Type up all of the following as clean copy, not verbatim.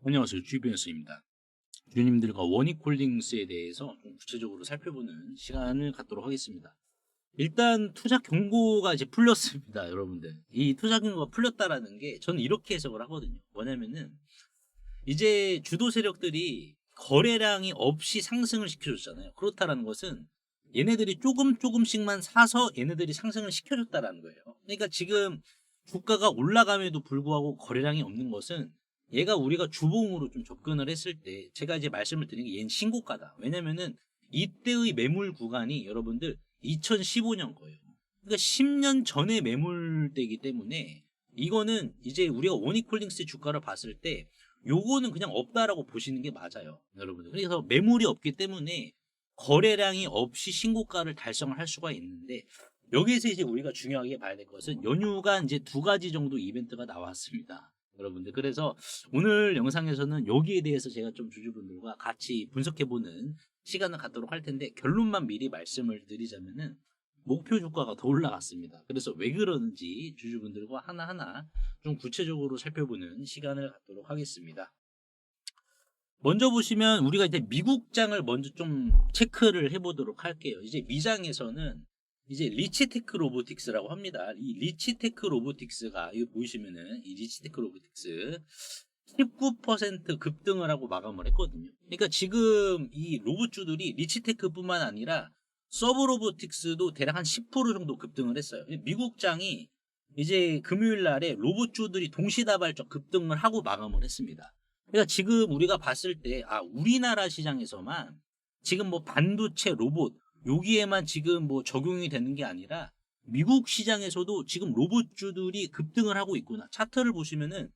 안녕하세요. 주변수입니다. 주님들과 원익홀딩스에 대해서 좀 구체적으로 살펴보는 시간을 갖도록 하겠습니다. 일단 투자 경고가 이제 풀렸습니다, 여러분들. 이 투자 경고가 풀렸다라는 게 저는 이렇게 해석을 하거든요. 뭐냐면은 이제 주도 세력들이 거래량이 없이 상승을 시켜줬잖아요. 그렇다라는 것은 얘네들이 조금씩만 사서 얘네들이 상승을 시켜줬다라는 거예요. 그러니까 지금 주가가 올라감에도 불구하고 거래량이 없는 것은 얘가 우리가 주봉으로 좀 접근을 했을 때 제가 이제 말씀을 드린 게 얘는 신고가다. 왜냐면은 이때의 매물 구간이 여러분들 2015년 거예요. 그러니까 10년 전의 매물대이기 때문에 이거는 이제 우리가 원익홀딩스 주가를 봤을 때 요거는 그냥 없다라고 보시는 게 맞아요, 여러분들. 그래서 매물이 없기 때문에 거래량이 없이 신고가를 달성을 할 수가 있는데 여기에서 이제 우리가 중요하게 봐야 될 것은 연휴가 이제 2가지 정도 이벤트가 나왔습니다. 여러분들. 그래서 오늘 영상에서는 여기에 대해서 제가 좀 주주분들과 같이 분석해보는 시간을 갖도록 할 텐데 결론만 미리 말씀을 드리자면은 목표 주가가 더 올라갔습니다. 그래서 왜 그러는지 주주분들과 하나하나 좀 구체적으로 살펴보는 시간을 갖도록 하겠습니다. 먼저 보시면 우리가 이제 미국장을 먼저 좀 체크를 해보도록 할게요. 이제 미장에서는 이제 리치테크 로보틱스라고 합니다. 이 리치테크 로보틱스가 이거 보시면은 이 리치테크 로보틱스 19% 급등을 하고 마감을 했거든요. 그러니까 지금 이 로봇주들이 리치테크뿐만 아니라 서브로보틱스도 대략 한 10% 정도 급등을 했어요. 미국장이 이제 금요일 날에 로봇주들이 동시다발적 급등을 하고 마감을 했습니다. 그러니까 지금 우리가 봤을 때 우리나라 시장에서만 지금 뭐 반도체 로봇 여기에만 지금 뭐 적용이 되는 게 아니라 미국 시장에서도 지금 로봇주들이 급등을 하고 있구나. 차트를 보시면은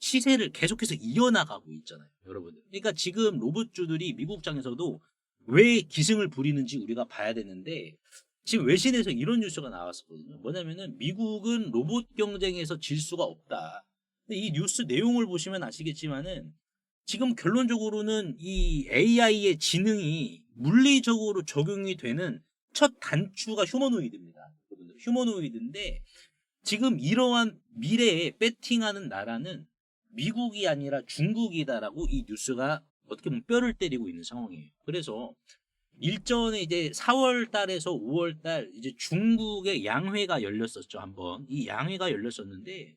시세를 계속해서 이어나가고 있잖아요, 여러분들. 그러니까 지금 로봇주들이 미국장에서도 왜 기승을 부리는지 우리가 봐야 되는데 지금 외신에서 이런 뉴스가 나왔었거든요. 뭐냐면은 미국은 로봇 경쟁에서 질 수가 없다. 근데 이 뉴스 내용을 보시면 아시겠지만은 지금 결론적으로는 이 AI의 지능이 물리적으로 적용이 되는 첫 단추가 휴머노이드입니다. 휴머노이드인데 지금 이러한 미래에 배팅하는 나라는 미국이 아니라 중국이다라고 이 뉴스가 어떻게 보면 뼈를 때리고 있는 상황이에요. 그래서 일전에 이제 4월 달에서 5월 달 이제 중국의 양회가 열렸었죠, 한번. 이 양회가 열렸었는데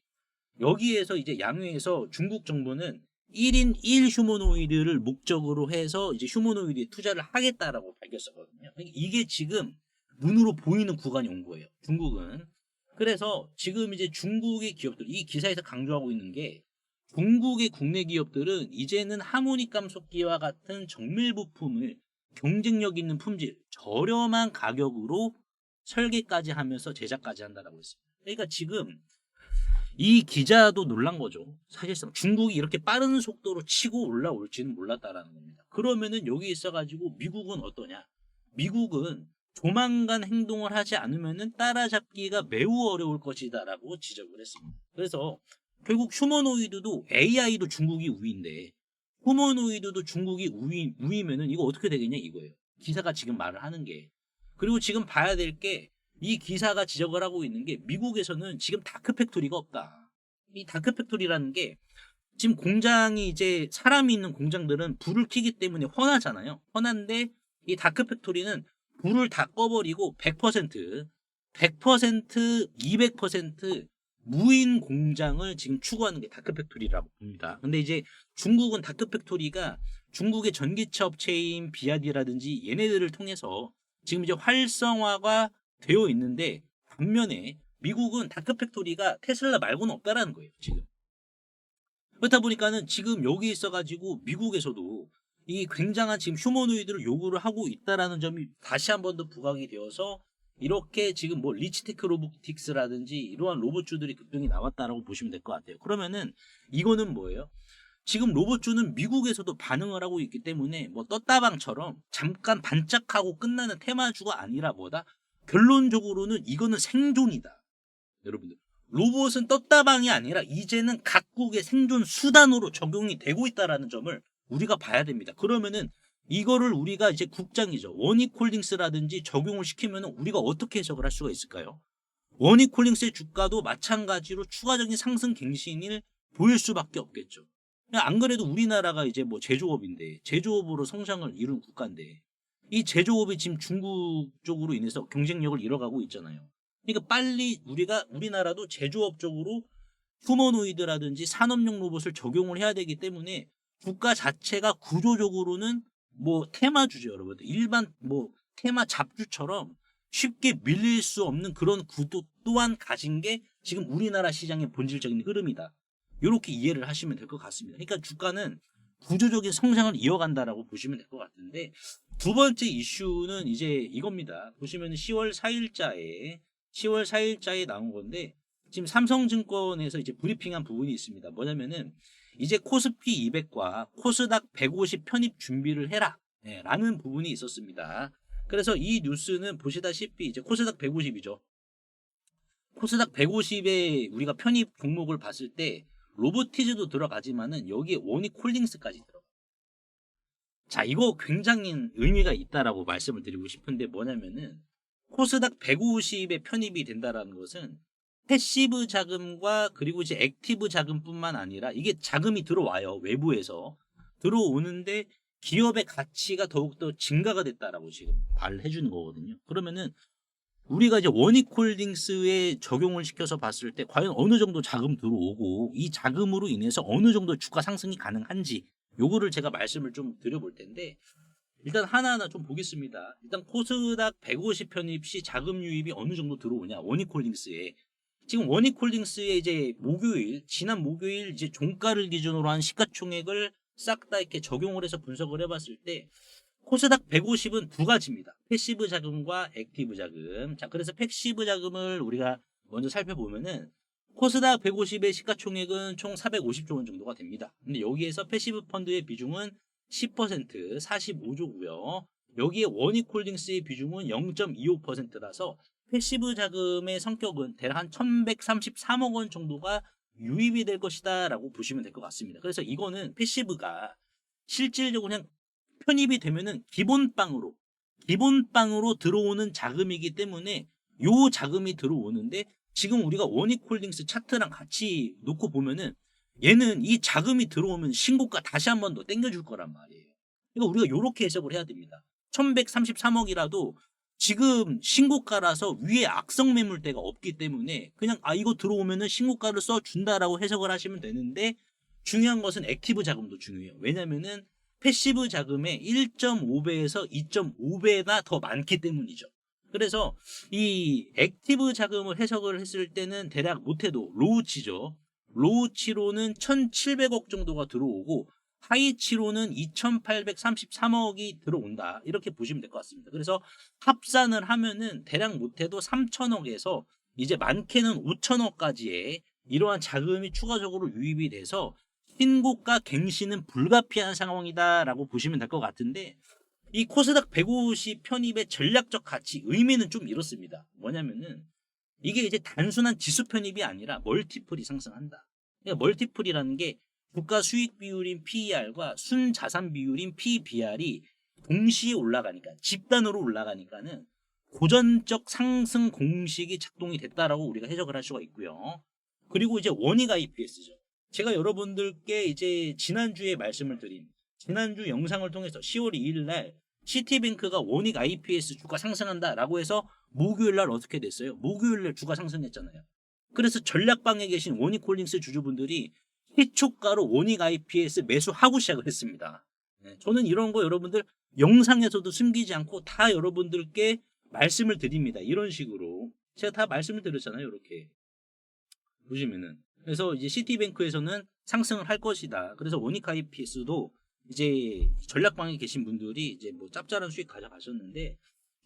여기에서 이제 양회에서 중국 정부는 1인 1 휴머노이드를 목적으로 해서 이제 휴머노이드에 투자를 하겠다라고 밝혔었거든요. 이게 지금 눈으로 보이는 구간이 온 거예요, 중국은. 그래서 지금 이제 중국의 기업들, 이 기사에서 강조하고 있는 게 중국의 국내 기업들은 이제는 하모닉 감속기와 같은 정밀 부품을 경쟁력 있는 품질, 저렴한 가격으로 설계까지 하면서 제작까지 한다라고 했습니다. 그러니까 지금 이 기자도 놀란 거죠. 사실상 중국이 이렇게 빠른 속도로 치고 올라올지는 몰랐다라는 겁니다. 그러면은 여기 있어가지고 미국은 어떠냐? 미국은 조만간 행동을 하지 않으면은 따라잡기가 매우 어려울 것이다라고 지적을 했습니다. 그래서 결국 휴머노이드도 AI도 중국이 우위인데 휴머노이드도 중국이 우위면은 이거 어떻게 되겠냐 이거예요. 기사가 지금 말을 하는 게. 그리고 지금 봐야 될 게 이 기사가 지적을 하고 있는 게 미국에서는 지금 다크팩토리가 없다. 이 다크팩토리라는 게 지금 공장이 이제 사람이 있는 공장들은 불을 켜기 때문에 훤하잖아요. 훤한데 이 다크팩토리는 불을 다 꺼버리고 100%, 200% 무인 공장을 지금 추구하는 게 다크팩토리라고 봅니다. 근데 이제 중국은 다크팩토리가 중국의 전기차 업체인 비아디라든지 얘네들을 통해서 지금 이제 활성화가 되어 있는데 반면에 미국은 다크팩토리가 테슬라 말고는 없다라는 거예요, 지금. 그렇다 보니까는 지금 여기 있어가지고 미국에서도 이 굉장한 지금 휴머노이드를 요구를 하고 있다라는 점이 다시 한 번 더 부각이 되어서 이렇게 지금 뭐 리치테크 로보틱스라든지 이러한 로봇주들이 급등이 나왔다라고 보시면 될 것 같아요. 그러면은 이거는 뭐예요? 지금 로봇주는 미국에서도 반응을 하고 있기 때문에 뭐 떴다방처럼 잠깐 반짝하고 끝나는 테마주가 아니라 뭐다? 결론적으로는 이거는 생존이다. 여러분들. 로봇은 떴다방이 아니라 이제는 각국의 생존 수단으로 적용이 되고 있다는 점을 우리가 봐야 됩니다. 그러면은 이거를 우리가 이제 국장이죠. 원익홀딩스라든지 적용을 시키면 우리가 어떻게 해석을 할 수가 있을까요? 원익홀딩스의 주가도 마찬가지로 추가적인 상승 갱신을 보일 수밖에 없겠죠. 안 그래도 우리나라가 이제 뭐 제조업인데 제조업으로 성장을 이룬 국가인데 이 제조업이 지금 중국 쪽으로 인해서 경쟁력을 잃어가고 있잖아요. 그러니까 빨리 우리나라도 제조업 쪽으로 휴머노이드라든지 산업용 로봇을 적용을 해야 되기 때문에 국가 자체가 구조적으로는 뭐 테마주죠, 여러분들. 일반 뭐 테마 잡주처럼 쉽게 밀릴 수 없는 그런 구도 또한 가진 게 지금 우리나라 시장의 본질적인 흐름이다. 이렇게 이해를 하시면 될 것 같습니다. 그러니까 주가는 구조적인 성장을 이어간다라고 보시면 될 것 같은데 두 번째 이슈는 이제 이겁니다. 보시면 10월 4일자에 나온 건데 지금 삼성증권에서 이제 브리핑한 부분이 있습니다. 뭐냐면은 이제 코스피 200과 코스닥 150 편입 준비를 해라. 네, 라는 부분이 있었습니다. 그래서 이 뉴스는 보시다시피 이제 코스닥 150이죠. 코스닥 150에 우리가 편입 종목을 봤을 때 로보티즈도 들어가지만은 여기에 원익홀딩스까지 들어가. 자, 이거 굉장히 의미가 있다라고 말씀을 드리고 싶은데 뭐냐면은 코스닥 150에 편입이 된다라는 것은 패시브 자금과 그리고 이제 액티브 자금뿐만 아니라 이게 자금이 들어와요. 외부에서 들어오는데 기업의 가치가 더욱더 증가가 됐다라고 지금 말을 해주는 거거든요. 그러면은 우리가 이제 원익홀딩스에 적용을 시켜서 봤을 때 과연 어느 정도 자금 들어오고 이 자금으로 인해서 어느 정도 주가 상승이 가능한지 요거를 제가 말씀을 좀 드려볼 텐데 일단 하나하나 좀 보겠습니다. 일단 코스닥 150 편입 시 자금 유입이 어느 정도 들어오냐 원익홀딩스에 지금 원익홀딩스에 이제 지난 목요일 이제 종가를 기준으로 한 시가총액을 싹 다 이렇게 적용을 해서 분석을 해봤을 때 코스닥 150은 두 가지입니다. 패시브 자금과 액티브 자금. 자, 그래서 패시브 자금을 우리가 먼저 살펴보면은 코스닥 150의 시가총액은 총 450조 원 정도가 됩니다. 근데 여기에서 패시브 펀드의 비중은 10% 45조고요. 여기에 원익홀딩스의 비중은 0.25%라서 패시브 자금의 성격은 대략 한 1133억 원 정도가 유입이 될 것이다 라고 보시면 될 것 같습니다. 그래서 이거는 패시브가 실질적으로 그냥 편입이 되면은 기본빵으로 들어오는 자금이기 때문에 요 자금이 들어오는데 지금 우리가 원익홀딩스 차트랑 같이 놓고 보면은 얘는 이 자금이 들어오면 신고가 다시 한 번 더 땡겨줄 거란 말이에요. 그러니까 우리가 요렇게 해석을 해야 됩니다. 1133억이라도 지금 신고가라서 위에 악성 매물대가 없기 때문에 그냥 이거 들어오면은 신고가를 써준다라고 해석을 하시면 되는데 중요한 것은 액티브 자금도 중요해요. 왜냐면은 패시브 자금의 1.5배에서 2.5배가 더 많기 때문이죠. 그래서 이 액티브 자금을 해석을 했을 때는 대략 못해도 로우치죠. 로우치로는 1,700억 정도가 들어오고 하이치로는 2,833억이 들어온다. 이렇게 보시면 될 것 같습니다. 그래서 합산을 하면은 대략 못해도 3,000억에서 이제 많게는 5,000억까지의 이러한 자금이 추가적으로 유입이 돼서 신고가 갱신은 불가피한 상황이다라고 보시면 될 것 같은데 이 코스닥 150 편입의 전략적 가치 의미는 좀 이렇습니다. 뭐냐면은 이게 이제 단순한 지수 편입이 아니라 멀티플이 상승한다. 그러니까 멀티플이라는 게 주가 수익 비율인 PER과 순자산 비율인 PBR이 동시에 올라가니까 집단으로 올라가니까는 고전적 상승 공식이 작동이 됐다라고 우리가 해석을 할 수가 있고요. 그리고 이제 원익 IPS죠. 제가 여러분들께 이제 지난주에 말씀을 드린 지난주 영상을 통해서 10월 2일 날 시티뱅크가 원익 IPS 주가 상승한다라고 해서 목요일 날 어떻게 됐어요? 목요일 날 주가 상승했잖아요. 그래서 전략방에 계신 원익홀딩스 주주분들이 희초가로 원익 IPS 매수하고 시작을 했습니다. 네, 저는 이런 거 여러분들 영상에서도 숨기지 않고 다 여러분들께 말씀을 드립니다. 이런 식으로 제가 다 말씀을 드렸잖아요. 이렇게 보시면은 그래서 이제 시티뱅크에서는 상승을 할 것이다. 그래서 원익 IPS도 이제 전략방에 계신 분들이 이제 뭐 짭짤한 수익 가져가셨는데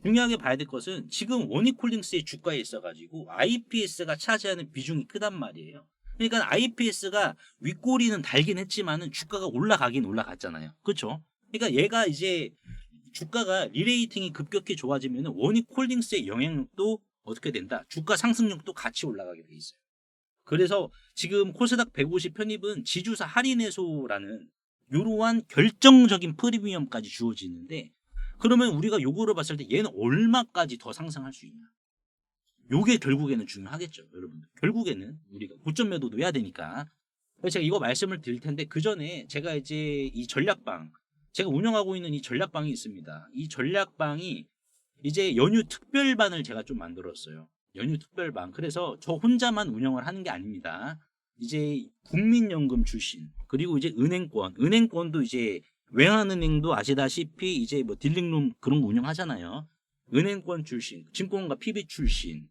중요하게 봐야 될 것은 지금 원익홀딩스의 주가에 있어가지고 IPS가 차지하는 비중이 크단 말이에요. 그러니까 IPS가 윗꼬리는 달긴 했지만은 주가가 올라가긴 올라갔잖아요. 그렇죠? 그러니까 얘가 이제 주가가 리레이팅이 급격히 좋아지면 원익홀딩스의 영향력도 어떻게 된다? 주가 상승력도 같이 올라가게 돼 있어요. 그래서 지금 코스닥 150 편입은 지주사 할인해소라는 이러한 결정적인 프리미엄까지 주어지는데 그러면 우리가 요거를 봤을 때 얘는 얼마까지 더 상승할 수 있냐? 요게 결국에는 중요하겠죠, 여러분들. 결국에는 우리가 고점 매도도 해야 되니까. 그래서 제가 이거 말씀을 드릴 텐데 그 전에 제가 이제 이 전략방 제가 운영하고 있는 이 전략방이 있습니다. 이 전략방이 이제 연휴 특별반을 제가 좀 만들었어요. 연휴 특별반. 그래서 저 혼자만 운영을 하는 게 아닙니다. 이제 국민연금 출신 그리고 이제 은행권도 이제 외환은행도 아시다시피 이제 뭐 딜링룸 그런 거 운영하잖아요. 은행권 출신, 증권가 PB 출신,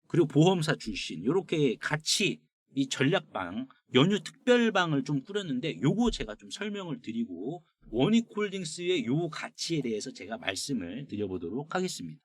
그리고 보험사 출신 이렇게 같이 이 전략방 연휴 특별방을 좀 꾸렸는데 요거 제가 좀 설명을 드리고 원익홀딩스의 요 가치에 대해서 제가 말씀을 드려보도록 하겠습니다.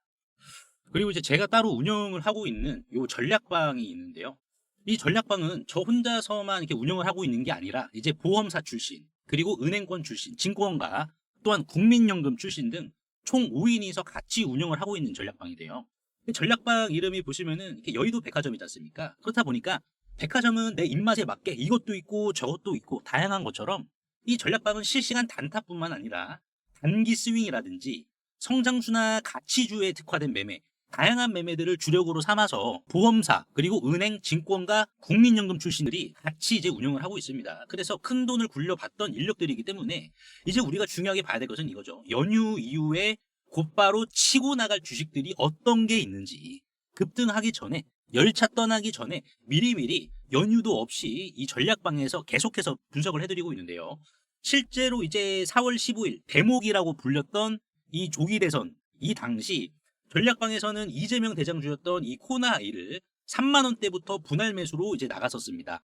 그리고 이제 제가 따로 운영을 하고 있는 요 전략방이 있는데요. 이 전략방은 저 혼자서만 이렇게 운영을 하고 있는 게 아니라 이제 보험사 출신, 그리고 은행권 출신, 증권가, 또한 국민연금 출신 등 총 5인이서 같이 운영을 하고 있는 전략방이 돼요. 전략방 이름이 보시면은 이렇게 여의도 백화점이지 않습니까? 그렇다 보니까 백화점은 내 입맛에 맞게 이것도 있고 저것도 있고 다양한 것처럼 이 전략방은 실시간 단타뿐만 아니라 단기 스윙이라든지 성장주나 가치주에 특화된 매매, 다양한 매매들을 주력으로 삼아서 보험사 그리고 은행, 증권가, 국민연금 출신들이 같이 이제 운영을 하고 있습니다. 그래서 큰 돈을 굴려봤던 인력들이기 때문에 이제 우리가 중요하게 봐야 될 것은 이거죠. 연휴 이후에 곧바로 치고 나갈 주식들이 어떤 게 있는지 급등하기 전에 열차 떠나기 전에 미리미리 연휴도 없이 이 전략방에서 계속해서 분석을 해드리고 있는데요. 실제로 이제 4월 15일 대목이라고 불렸던 이 조기 대선 이 당시 전략방에서는 이재명 대장주였던 이 코나아이를 3만 원대부터 분할 매수로 이제 나갔었습니다.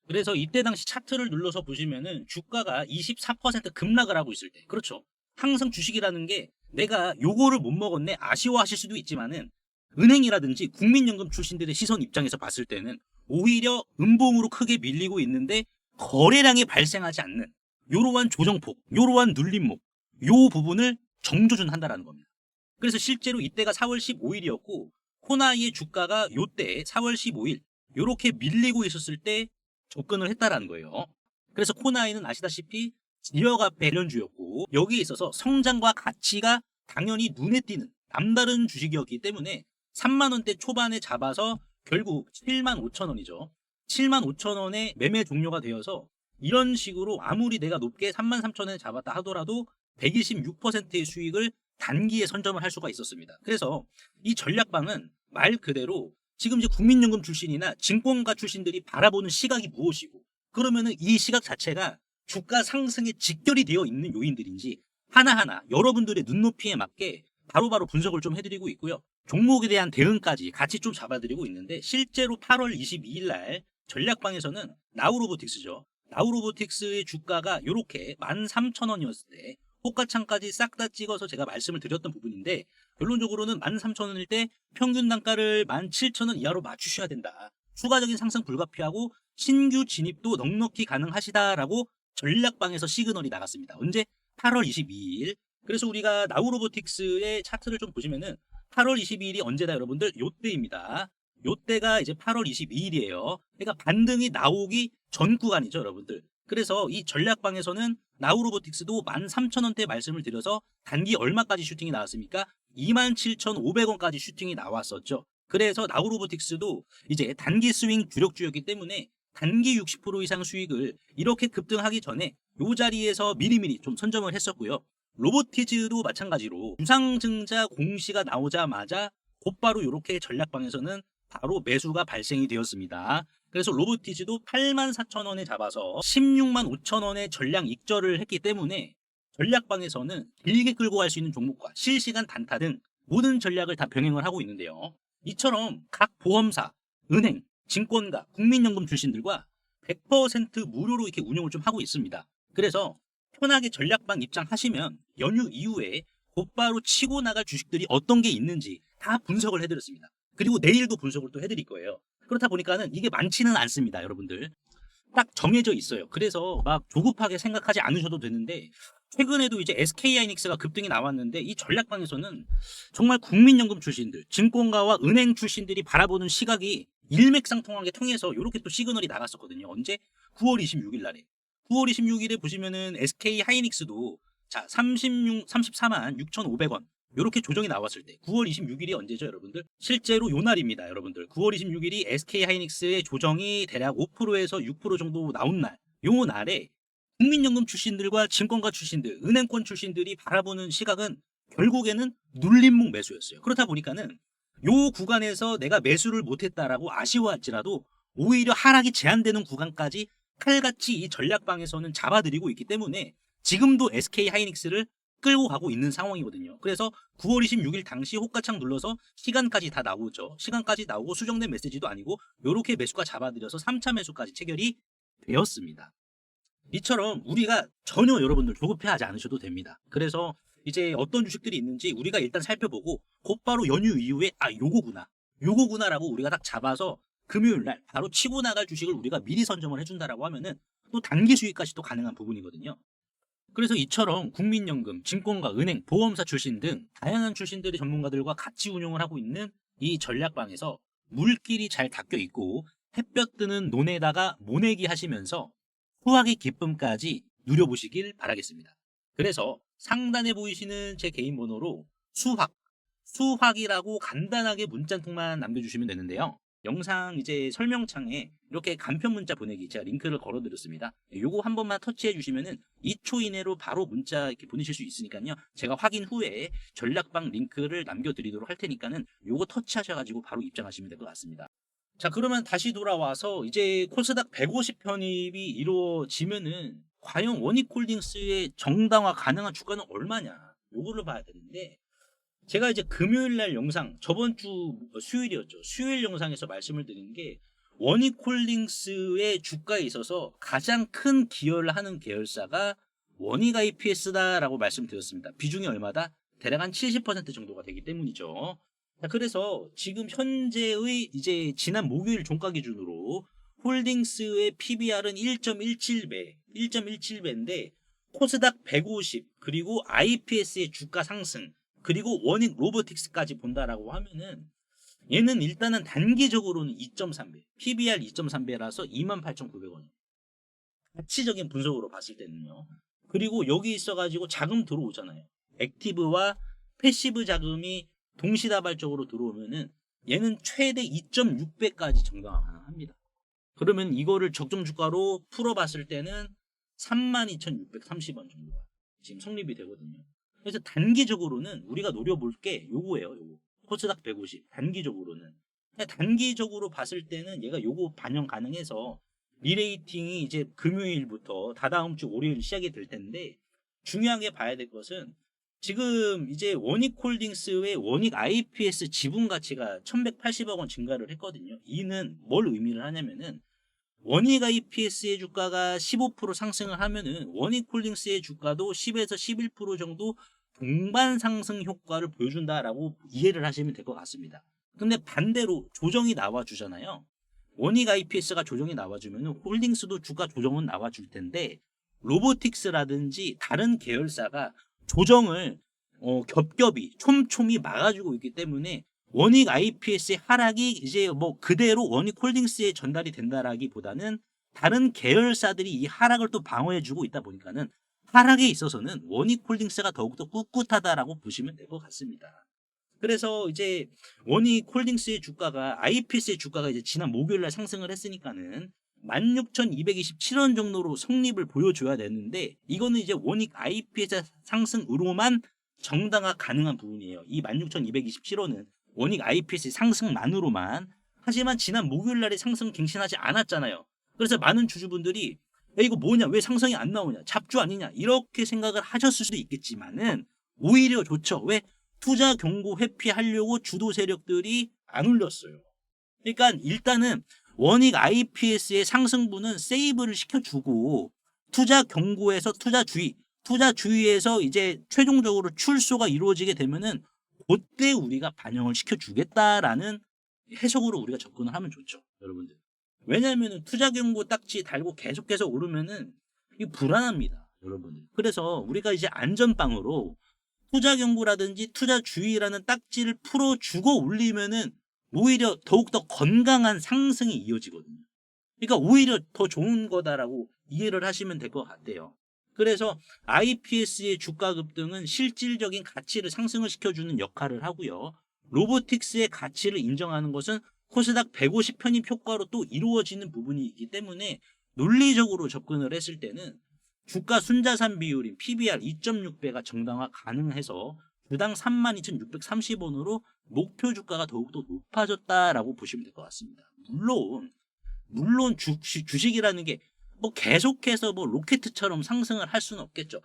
그래서 이때 당시 차트를 눌러서 보시면은 주가가 24% 급락을 하고 있을 때, 그렇죠. 항상 주식이라는 게 내가 요거를 못 먹었네 아쉬워하실 수도 있지만은 은행이라든지 국민연금 출신들의 시선 입장에서 봤을 때는 오히려 음봉으로 크게 밀리고 있는데 거래량이 발생하지 않는 요러한 조정폭, 요러한 눌림목, 요 부분을 정조준한다라는 겁니다. 그래서 실제로 이때가 4월 15일이었고 코나이의 주가가 요때 4월 15일 요렇게 밀리고 있었을 때 접근을 했다라는 거예요. 그래서 코나이는 아시다시피 지역 앞에 관련주였고 여기에 있어서 성장과 가치가 당연히 눈에 띄는 남다른 주식이었기 때문에 3만 원대 초반에 잡아서 결국 7만 5천 원이죠. 7만 5천 원에 매매 종료가 되어서 이런 식으로 아무리 내가 높게 3만 3천 원에 잡았다 하더라도 126%의 수익을 단기에 선점을 할 수가 있었습니다. 그래서 이 전략방은 말 그대로 지금 이제 국민연금 출신이나 증권가 출신들이 바라보는 시각이 무엇이고 그러면은 이 시각 자체가 주가 상승에 직결이 되어 있는 요인들인지 하나하나 여러분들의 눈높이에 맞게 바로바로 분석을 좀 해드리고 있고요. 종목에 대한 대응까지 같이 좀 잡아드리고 있는데 실제로 8월 22일 날 전략방에서는 나우로보틱스죠. 나우로보틱스의 주가가 이렇게 13,000원이었을 때 호가창까지 싹 다 찍어서 제가 말씀을 드렸던 부분인데 결론적으로는 13,000원일 때 평균 단가를 17,000원 이하로 맞추셔야 된다. 추가적인 상승 불가피하고 신규 진입도 넉넉히 가능하시다라고 전략방에서 시그널이 나갔습니다. 언제? 8월 22일. 그래서 우리가 나우로보틱스의 차트를 좀 보시면은 8월 22일이 언제다 여러분들? 요때입니다. 요때가 이제 8월 22일이에요. 그러니까 반등이 나오기 전 구간이죠, 여러분들. 그래서 이 전략방에서는 나우로보틱스도 13,000원대 말씀을 드려서 단기 얼마까지 슈팅이 나왔습니까? 27,500원까지 슈팅이 나왔었죠. 그래서 나우로보틱스도 이제 단기 스윙 주력주였기 때문에 단기 60% 이상 수익을 이렇게 급등하기 전에 이 자리에서 미리미리 좀 선점을 했었고요. 로보티즈도 마찬가지로 유상증자 공시가 나오자마자 곧바로 이렇게 전략방에서는 바로 매수가 발생이 되었습니다. 그래서 로보티즈도 84,000원에 잡아서 16만 5천원의 전량 익절을 했기 때문에 전략방에서는 길게 끌고 갈 수 있는 종목과 실시간 단타 등 모든 전략을 다 병행을 하고 있는데요. 이처럼 각 보험사, 은행, 증권가, 국민연금 출신들과 100% 무료로 이렇게 운영을 좀 하고 있습니다. 그래서 편하게 전략방 입장하시면 연휴 이후에 곧바로 치고 나갈 주식들이 어떤 게 있는지 다 분석을 해드렸습니다. 그리고 내일도 분석을 또 해드릴 거예요. 그렇다 보니까는 이게 많지는 않습니다, 여러분들. 딱 정해져 있어요. 그래서 막 조급하게 생각하지 않으셔도 되는데 최근에도 이제 SK하이닉스가 급등이 나왔는데 이 전략방에서는 정말 국민연금 출신들, 증권가와 은행 출신들이 바라보는 시각이 일맥상통하게 통해서 이렇게 또 시그널이 나갔었거든요. 언제? 9월 26일 날에. 9월 26일에 보시면은 SK하이닉스도 자 34만 6,500원 이렇게 조정이 나왔을 때 9월 26일이 언제죠, 여러분들? 실제로 요 날입니다, 여러분들. 9월 26일이 SK하이닉스의 조정이 대략 5%에서 6% 정도 나온 날. 요 날에 국민연금 출신들과 증권가 출신들, 은행권 출신들이 바라보는 시각은 결국에는 눌림목 매수였어요. 그렇다 보니까는 요 구간에서 내가 매수를 못했다라고 아쉬워할지라도 오히려 하락이 제한되는 구간까지 칼같이 이 전략방에서는 잡아들이고 있기 때문에 지금도 SK하이닉스를 끌고 가고 있는 상황이거든요. 그래서 9월 26일 당시 호가창 눌러서 시간까지 다 나오죠. 시간까지 나오고 수정된 메시지도 아니고 이렇게 매수가 잡아들여서 3차 매수까지 체결이 되었습니다. 이처럼 우리가 전혀 여러분들 조급해하지 않으셔도 됩니다. 그래서 이제 어떤 주식들이 있는지 우리가 일단 살펴보고 곧바로 연휴 이후에 요거구나라고 우리가 딱 잡아서 금요일날 바로 치고 나갈 주식을 우리가 미리 선점을 해준다라고 하면은 또 단기 수익까지 또 가능한 부분이거든요. 그래서 이처럼 국민연금, 증권가, 은행, 보험사 출신 등 다양한 출신들의 전문가들과 같이 운용을 하고 있는 이 전략방에서 물길이 잘 닦여 있고 햇볕 뜨는 논에다가 모내기 하시면서 수확의 기쁨까지 누려보시길 바라겠습니다. 그래서 상단에 보이시는 제 개인 번호로 수확이라고 간단하게 문자 한 통만 남겨주시면 되는데요. 영상 이제 설명창에 이렇게 간편 문자 보내기 제가 링크를 걸어드렸습니다. 요거 한 번만 터치해 주시면은 2초 이내로 바로 문자 이렇게 보내실 수 있으니까요. 제가 확인 후에 전략방 링크를 남겨드리도록 할 테니까는 요거 터치하셔가지고 바로 입장하시면 될 것 같습니다. 자, 그러면 다시 돌아와서 이제 코스닥 150 편입이 이루어지면은 과연 원익홀딩스의 정당화 가능한 주가는 얼마냐? 요거를 봐야 되는데 제가 이제 금요일 날 영상, 저번 주 수요일이었죠. 수요일 영상에서 말씀을 드린 게 원익홀딩스의 주가에 있어서 가장 큰 기여를 하는 계열사가 원익IPS다라고 말씀드렸습니다. 비중이 얼마다? 대략 한 70% 정도가 되기 때문이죠. 자, 그래서 지금 현재의 이제 지난 목요일 종가 기준으로 홀딩스의 PBR은 1.17배인데 코스닥 150 그리고 IPS의 주가 상승 그리고 원익 로보틱스까지 본다라고 하면은 얘는 일단은 단기적으로는 2.3배, PBR 2.3배라서 28,900원. 가치적인 분석으로 봤을 때는요. 그리고 여기 있어가지고 자금 들어오잖아요. 액티브와 패시브 자금이 동시다발적으로 들어오면은 얘는 최대 2.6배까지 정당화 가능합니다. 그러면 이거를 적정 주가로 풀어봤을 때는 32,630원 정도가 지금 성립이 되거든요. 그래서 단기적으로는 우리가 노려볼 게 요거예요. 요거. 코스닥 150. 단기적으로는. 단기적으로 봤을 때는 얘가 요거 반영 가능해서 리레이팅이 이제 금요일부터 다다음 주 월요일 시작이 될 텐데 중요하게 봐야 될 것은 지금 이제 원익홀딩스의 원익IPS 지분 가치가 1180억 원 증가를 했거든요. 이는 뭘 의미를 하냐면은 원익IPS의 주가가 15% 상승을 하면은 원익홀딩스의 주가도 10에서 11% 정도 동반 상승 효과를 보여준다라고 이해를 하시면 될 것 같습니다. 근데 반대로 조정이 나와주잖아요. 원익IPS가 조정이 나와주면 홀딩스도 주가 조정은 나와줄 텐데 로보틱스라든지 다른 계열사가 조정을 겹겹이 촘촘히 막아주고 있기 때문에 원익IPS의 하락이 이제 뭐 그대로 원익홀딩스에 전달이 된다라기보다는 다른 계열사들이 이 하락을 또 방어해주고 있다 보니까는 하락에 있어서는 원익홀딩스가 더욱더 꿋꿋하다라고 보시면 될 것 같습니다. 그래서 이제 원익홀딩스의 주가가 IPS의 주가가 이제 지난 목요일날 상승을 했으니까는 16,227원 정도로 성립을 보여줘야 되는데 이거는 이제 원익IPS 상승으로만 정당화 가능한 부분이에요. 이 16,227원은 원익IPS 상승만으로만. 하지만 지난 목요일날에 상승 갱신하지 않았잖아요. 그래서 많은 주주분들이 야, 이거 뭐냐, 왜 상승이 안 나오냐, 잡주 아니냐 이렇게 생각을 하셨을 수도 있겠지만은 오히려 좋죠. 왜? 투자 경고 회피하려고 주도 세력들이 안 올렸어요. 그러니까 일단은 원익IPS의 상승분은 세이브를 시켜주고 투자 경고에서 투자주의에서 이제 최종적으로 출소가 이루어지게 되면은 그때 우리가 반영을 시켜주겠다라는 해석으로 우리가 접근을 하면 좋죠, 여러분들. 왜냐하면 투자 경고 딱지 달고 계속해서 오르면은 이게 불안합니다, 여러분들. 그래서 우리가 이제 안전빵으로 투자 경고라든지 투자 주의라는 딱지를 풀어주고 올리면은 오히려 더욱더 건강한 상승이 이어지거든요. 그러니까 오히려 더 좋은 거다라고 이해를 하시면 될 것 같아요. 그래서 IPS의 주가 급등은 실질적인 가치를 상승을 시켜주는 역할을 하고요. 로보틱스의 가치를 인정하는 것은 코스닥 150 편입 효과로 또 이루어지는 부분이기 때문에 논리적으로 접근을 했을 때는 주가 순자산 비율인 PBR 2.6배가 정당화 가능해서 주당 32,630원으로 목표 주가가 더욱더 높아졌다라고 보시면 될 것 같습니다. 물론 주식이라는 게 뭐 계속해서 뭐 로켓처럼 상승을 할 수는 없겠죠.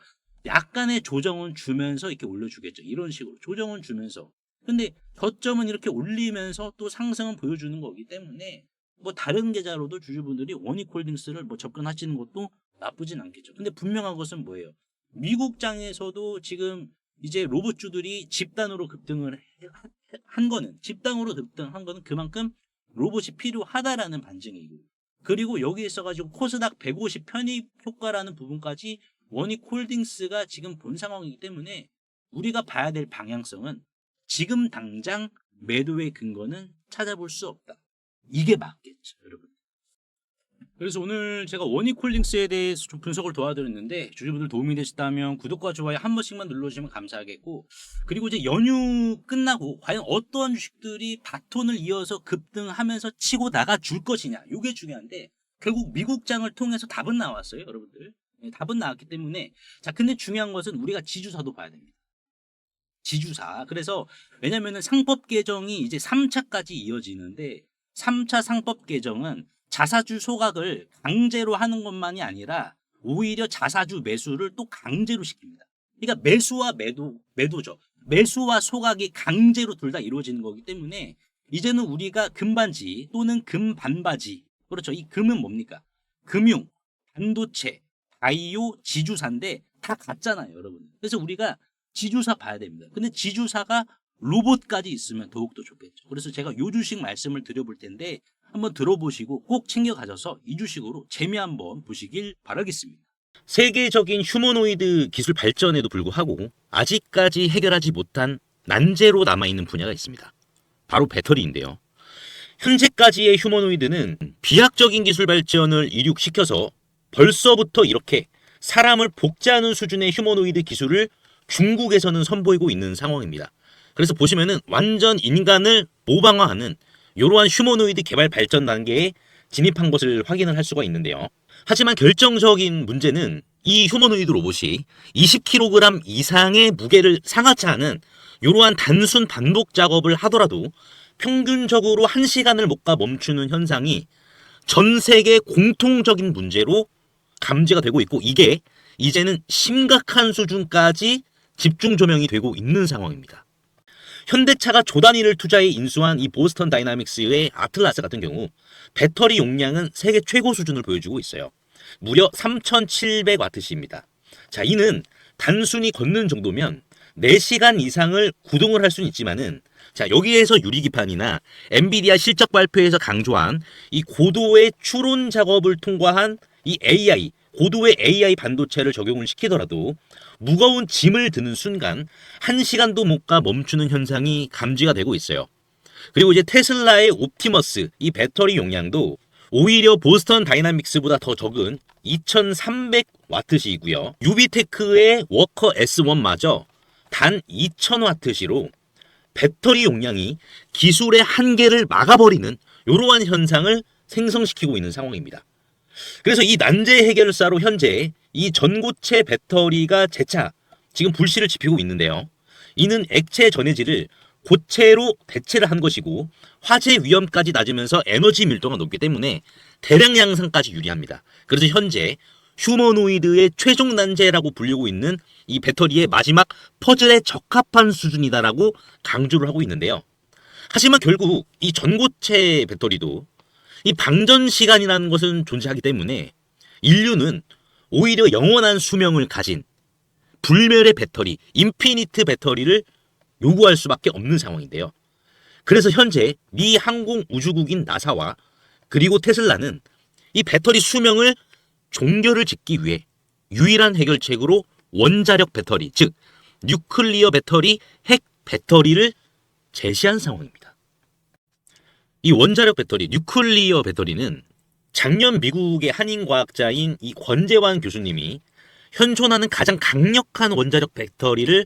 약간의 조정은 주면서 이렇게 올려주겠죠. 이런 식으로 조정은 주면서. 근데 저점은 이렇게 올리면서 또 상승은 보여주는 거기 때문에 뭐 다른 계좌로도 주주분들이 원익홀딩스를 뭐 접근하시는 것도 나쁘진 않겠죠. 근데 분명한 것은 뭐예요? 미국장에서도 지금 이제 로봇주들이 집단으로 급등을 한 거는 집단으로 급등한 거는 그만큼 로봇이 필요하다라는 반증이고, 그리고 여기에 있어가지고 코스닥 150 편입 효과라는 부분까지 원익홀딩스가 지금 본 상황이기 때문에 우리가 봐야 될 방향성은 지금 당장 매도의 근거는 찾아볼 수 없다. 이게 맞겠죠, 여러분. 그래서 오늘 제가 원익홀딩스에 대해서 좀 분석을 도와드렸는데 주주분들 도움이 되셨다면 구독과 좋아요 한 번씩만 눌러주시면 감사하겠고, 그리고 이제 연휴 끝나고 과연 어떠한 주식들이 바톤을 이어서 급등하면서 치고 나가 줄 것이냐, 이게 중요한데 결국 미국장을 통해서 답은 나왔어요, 여러분들. 네, 답은 나왔기 때문에 자, 근데 중요한 것은 우리가 지주사도 봐야 됩니다. 지주사. 그래서 왜냐면은 상법 개정이 이제 3차까지 이어지는데 3차 상법 개정은 자사주 소각을 강제로 하는 것만이 아니라 오히려 자사주 매수를 또 강제로 시킵니다. 그러니까 매수와 매도죠. 매수와 소각이 강제로 둘 다 이루어지는 거기 때문에 이제는 우리가 금반지 또는 금반바지, 그렇죠. 이 금은 뭡니까? 금융, 반도체, 바이오, 지주사인데 다 같잖아요, 여러분. 그래서 우리가 지주사 봐야 됩니다. 근데 지주사가 로봇까지 있으면 더욱더 좋겠죠. 그래서 제가 요 주식 말씀을 드려볼 텐데 한번 들어보시고 꼭 챙겨 가셔서 이 주식으로 재미 한번 보시길 바라겠습니다. 세계적인 휴머노이드 기술 발전에도 불구하고 아직까지 해결하지 못한 난제로 남아있는 분야가 있습니다. 바로 배터리인데요. 현재까지의 휴머노이드는 비약적인 기술 발전을 이륙시켜서 벌써부터 이렇게 사람을 복제하는 수준의 휴머노이드 기술을 중국에서는 선보이고 있는 상황입니다. 그래서 보시면은 완전 인간을 모방화하는 이러한 휴머노이드 개발 발전 단계에 진입한 것을 확인을 할 수가 있는데요. 하지만 결정적인 문제는 이 휴머노이드 로봇이 20kg 이상의 무게를 상하치 않은 이러한 단순 반복 작업을 하더라도 평균적으로 1시간을 못 가 멈추는 현상이 전 세계 공통적인 문제로 감지가 되고 있고, 이게 이제는 심각한 수준까지 집중 조명이 되고 있는 상황입니다. 현대차가 조 단위를 투자해 인수한 이 보스턴 다이나믹스의 아틀라스 같은 경우 배터리 용량은 세계 최고 수준을 보여주고 있어요. 무려 3700W입니다. 자, 이는 단순히 걷는 정도면 4시간 이상을 구동을 할 수는 있지만은, 자, 여기에서 유리기판이나 엔비디아 실적 발표에서 강조한 이 고도의 추론 작업을 통과한 이 AI, 고도의 AI 반도체를 적용을 시키더라도 무거운 짐을 드는 순간 1시간도 못 가 멈추는 현상이 감지가 되고 있어요. 그리고 이제 테슬라의 옵티머스 이 배터리 용량도 오히려 보스턴 다이나믹스보다 더 적은 2300W이고요. 유비테크의 워커 S1마저 단 2000W로 배터리 용량이 기술의 한계를 막아버리는 이러한 현상을 생성시키고 있는 상황입니다. 그래서 이 난제 해결사로 현재 이 전고체 배터리가 재차 지금 불씨를 지피고 있는데요. 이는 액체 전해질을 고체로 대체를 한 것이고 화재 위험까지 낮으면서 에너지 밀도가 높기 때문에 대량 양산까지 유리합니다. 그래서 현재 휴머노이드의 최종 난제라고 불리고 있는 이 배터리의 마지막 퍼즐에 적합한 수준이다라고 강조를 하고 있는데요. 하지만 결국 이 전고체 배터리도 이 방전 시간이라는 것은 존재하기 때문에 인류는 오히려 영원한 수명을 가진 불멸의 배터리, 인피니트 배터리를 요구할 수밖에 없는 상황인데요. 그래서 현재 미 항공우주국인 나사와 그리고 테슬라는 이 배터리 수명을 종결을 짓기 위해 유일한 해결책으로 원자력 배터리, 즉 뉴클리어 배터리, 핵 배터리를 제시한 상황입니다. 이 원자력 배터리, 뉴클리어 배터리는 작년 미국의 한인 과학자인 이 권재환 교수님이 현존하는 가장 강력한 원자력 배터리를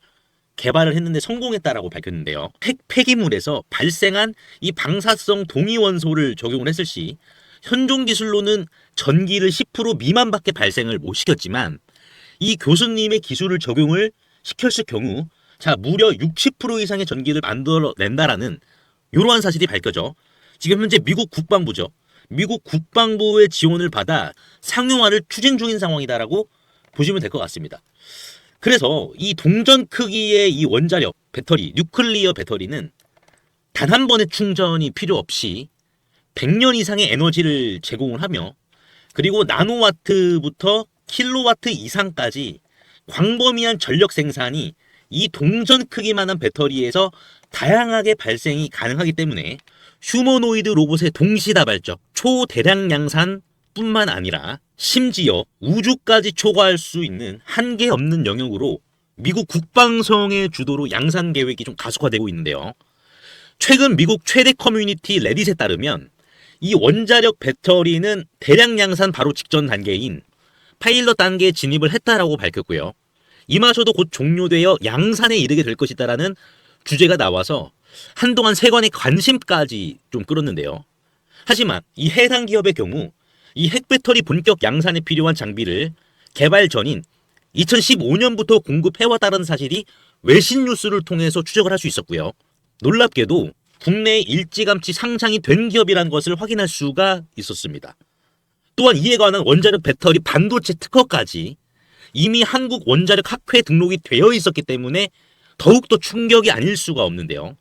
개발을 했는데 성공했다라고 밝혔는데요. 핵 폐기물에서 발생한 이 방사성 동위원소를 적용을 했을 시 현존 기술로는 전기를 10% 미만밖에 발생을 못 시켰지만 이 교수님의 기술을 적용을 시켰을 경우 자 무려 60% 이상의 전기를 만들어낸다라는 이러한 사실이 밝혀져 지금 현재 미국 국방부죠. 미국 국방부의 지원을 받아 상용화를 추진 중인 상황이다라고 보시면 될 것 같습니다. 그래서 이 동전 크기의 이 원자력 배터리, 뉴클리어 배터리는 단 한 번의 충전이 필요 없이 100년 이상의 에너지를 제공을 하며 그리고 나노와트부터 킬로와트 이상까지 광범위한 전력 생산이 이 동전 크기만한 배터리에서 다양하게 발생이 가능하기 때문에 휴머노이드 로봇의 동시다발적 초대량 양산 뿐만 아니라 심지어 우주까지 초과할 수 있는 한계 없는 영역으로 미국 국방성의 주도로 양산 계획이 좀 가속화되고 있는데요. 최근 미국 최대 커뮤니티 레딧에 따르면 이 원자력 배터리는 대량 양산 바로 직전 단계인 파일럿 단계에 진입을 했다라고 밝혔고요. 이마저도 곧 종료되어 양산에 이르게 될 것이다라는 주제가 나와서 한동안 세간의 관심까지 좀 끌었는데요. 하지만 이 해당 기업의 경우 이 핵배터리 본격 양산에 필요한 장비를 개발 전인 2015년부터 공급해왔다는 사실이 외신 뉴스를 통해서 추적을 할 수 있었고요. 놀랍게도 국내에 일찌감치 상장이 된 기업이라는 것을 확인할 수가 있었습니다. 또한 이에 관한 원자력 배터리 반도체 특허까지 이미 한국 원자력 학회에 등록이 되어 있었기 때문에 더욱더 충격이 아닐 수가 없는데요.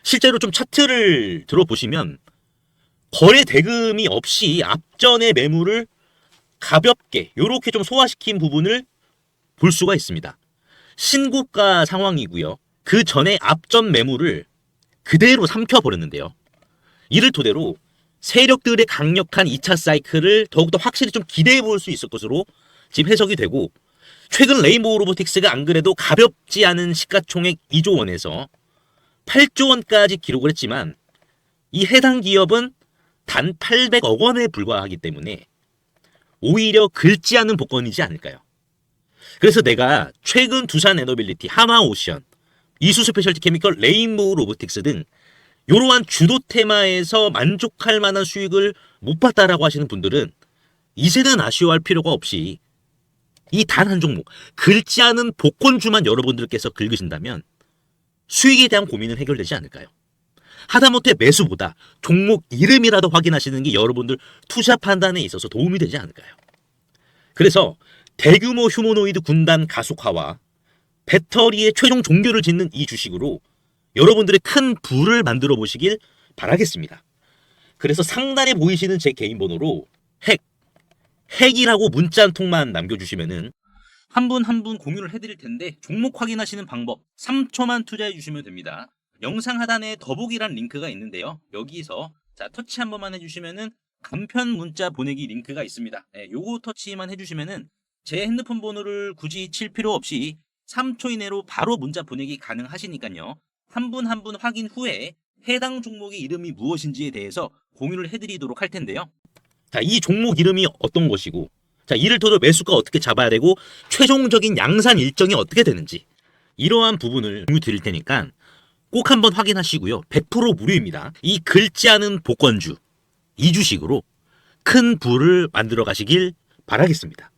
실제로 좀 차트를 들어보시면 거래 대금이 없이 앞전의 매물을 가볍게 이렇게 좀 소화시킨 부분을 볼 수가 있습니다. 신고가 상황이고요. 그 전에 앞전 매물을 그대로 삼켜버렸는데요. 이를 토대로 세력들의 강력한 2차 사이클을 더욱더 확실히 좀 기대해 볼 수 있을 것으로 지금 해석이 되고 최근 레인보우 로보틱스가 안 그래도 가볍지 않은 시가총액 2조 원에서 8조 원까지 기록을 했지만 이 해당 기업은 단 800억 원에 불과하기 때문에 오히려 긁지 않은 복권이지 않을까요? 그래서 내가 최근 두산 에너빌리티, 하마오션, 이수 스페셜티 케미컬, 레인보우 로보틱스 등 이러한 주도 테마에서 만족할 만한 수익을 못 봤다라고 하시는 분들은 이제는 아쉬워할 필요가 없이 이 단 한 종목, 긁지 않은 복권주만 여러분들께서 긁으신다면 수익에 대한 고민은 해결되지 않을까요? 하다못해 매수보다 종목 이름이라도 확인하시는 게 여러분들 투자 판단에 있어서 도움이 되지 않을까요? 그래서 대규모 휴머노이드 군단 가속화와 배터리의 최종 종교를 짓는 이 주식으로 여러분들의 큰 부를 만들어 보시길 바라겠습니다. 그래서 상단에 보이시는 제 개인 번호로 핵이라고 문자 한 통만 남겨주시면은 한 분 한 분 공유를 해드릴 텐데 종목 확인하시는 방법 3초만 투자해 주시면 됩니다. 영상 하단에 더보기란 링크가 있는데요. 여기서 자 터치 한 번만 해주시면은 간편 문자 보내기 링크가 있습니다. 네, 요거 터치만 해주시면은 제 핸드폰 번호를 굳이 칠 필요 없이 3초 이내로 바로 문자 보내기 가능하시니까요. 한 분 한 분 확인 후에 해당 종목의 이름이 무엇인지에 대해서 공유를 해드리도록 할 텐데요. 자, 이 종목 이름이 어떤 것이고 자, 이를 토대로 매수가 어떻게 잡아야 되고 최종적인 양산 일정이 어떻게 되는지 이러한 부분을 공유 드릴 테니까 꼭 한번 확인하시고요. 100% 무료입니다. 이 긁지 않은 복권주 이 주식으로 큰 부를 만들어 가시길 바라겠습니다.